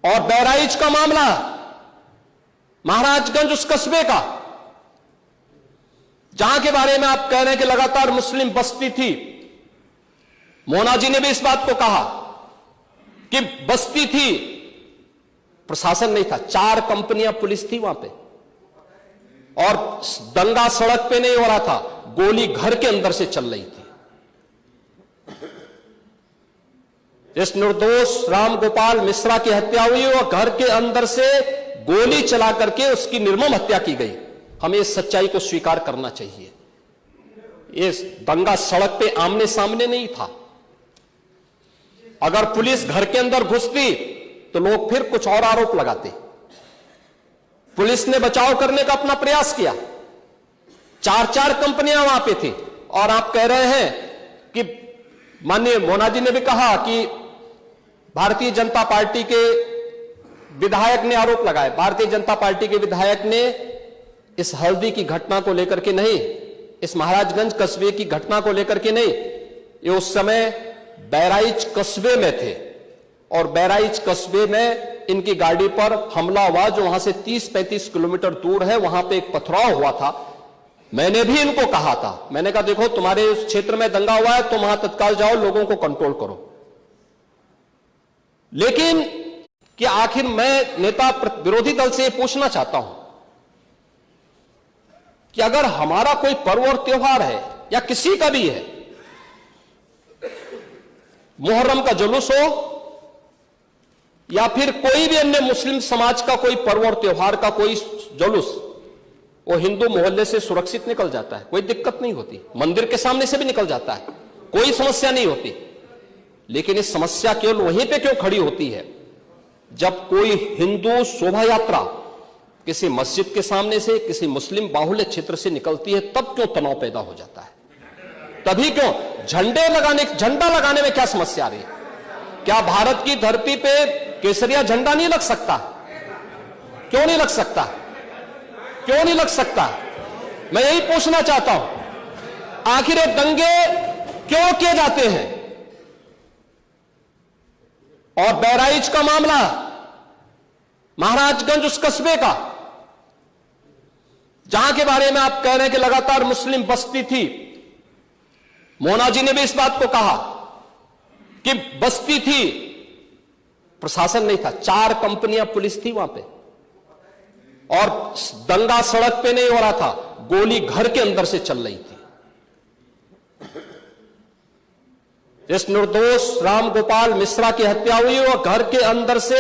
और बहराइच का मामला, महाराजगंज उस कस्बे का जहां के बारे में आप कह रहे हैं कि लगातार मुस्लिम बस्ती थी। मोना जी ने भी इस बात को कहा कि बस्ती थी, प्रशासन नहीं था। 4 कंपनियां पुलिस थी वहां पे, और दंगा सड़क पे नहीं हो रहा था, गोली घर के अंदर से चल रही थी। जिस निर्दोष राम गोपाल मिश्रा की हत्या हुई और घर के अंदर से गोली चला करके उसकी निर्मम हत्या की गई, हमें इस सच्चाई को स्वीकार करना चाहिए। ये दंगा सड़क पे आमने सामने नहीं था। अगर पुलिस घर के अंदर घुसती तो लोग फिर कुछ और आरोप लगाते। पुलिस ने बचाव करने का अपना प्रयास किया। 4 कंपनियां वहां पे थी, और आप कह रहे हैं कि माननीय मोना जी ने भी कहा कि भारतीय जनता पार्टी के विधायक ने आरोप लगाए। भारतीय जनता पार्टी के विधायक ने इस हल्दी की घटना को लेकर के नहीं, इस महाराजगंज कस्बे की घटना को लेकर के नहीं, ये उस समय बहराइच कस्बे में थे, और बहराइच कस्बे में इनकी गाड़ी पर हमला हुआ, जो वहां से 30-35 किलोमीटर दूर है। वहां पे एक पथराव हुआ था। मैंने भी इनको कहा था, मैंने कहा देखो तुम्हारे उस क्षेत्र में दंगा हुआ है, तुम वहां तत्काल जाओ, लोगों को कंट्रोल करो। लेकिन कि आखिर मैं नेता विरोधी दल से पूछना चाहता हूं कि अगर हमारा कोई पर्व और त्योहार है, या किसी का भी है, मुहर्रम का जुलूस हो या फिर कोई भी अन्य मुस्लिम समाज का कोई पर्व और त्योहार का कोई जुलूस, वो हिंदू मोहल्ले से सुरक्षित निकल जाता है, कोई दिक्कत नहीं होती। मंदिर के सामने से भी निकल जाता है, कोई समस्या नहीं होती। लेकिन इस समस्या केवल वहीं पे क्यों खड़ी होती है जब कोई हिंदू शोभा यात्रा किसी मस्जिद के सामने से, किसी मुस्लिम बाहुल्य क्षेत्र से निकलती है, तब क्यों तनाव पैदा हो जाता है? तभी क्यों झंडा लगाने में क्या समस्या आ रही है? क्या भारत की धरती पे केसरिया झंडा नहीं लग सकता? क्यों नहीं लग सकता? क्यों नहीं लग सकता? मैं यही पूछना चाहता हूं, आखिर ये दंगे क्यों किए जाते हैं? और बहराइच का मामला, महाराजगंज उस कस्बे का जहां के बारे में आप कह रहे हैं कि लगातार मुस्लिम बस्ती थी। मोना जी ने भी इस बात को कहा कि बस्ती थी, प्रशासन नहीं था। 4 कंपनियां पुलिस थी वहां पे, और दंगा सड़क पे नहीं हो रहा था, गोली घर के अंदर से चल रही थी। जिस निर्दोष राम गोपाल मिश्रा की हत्या हुई और घर के अंदर से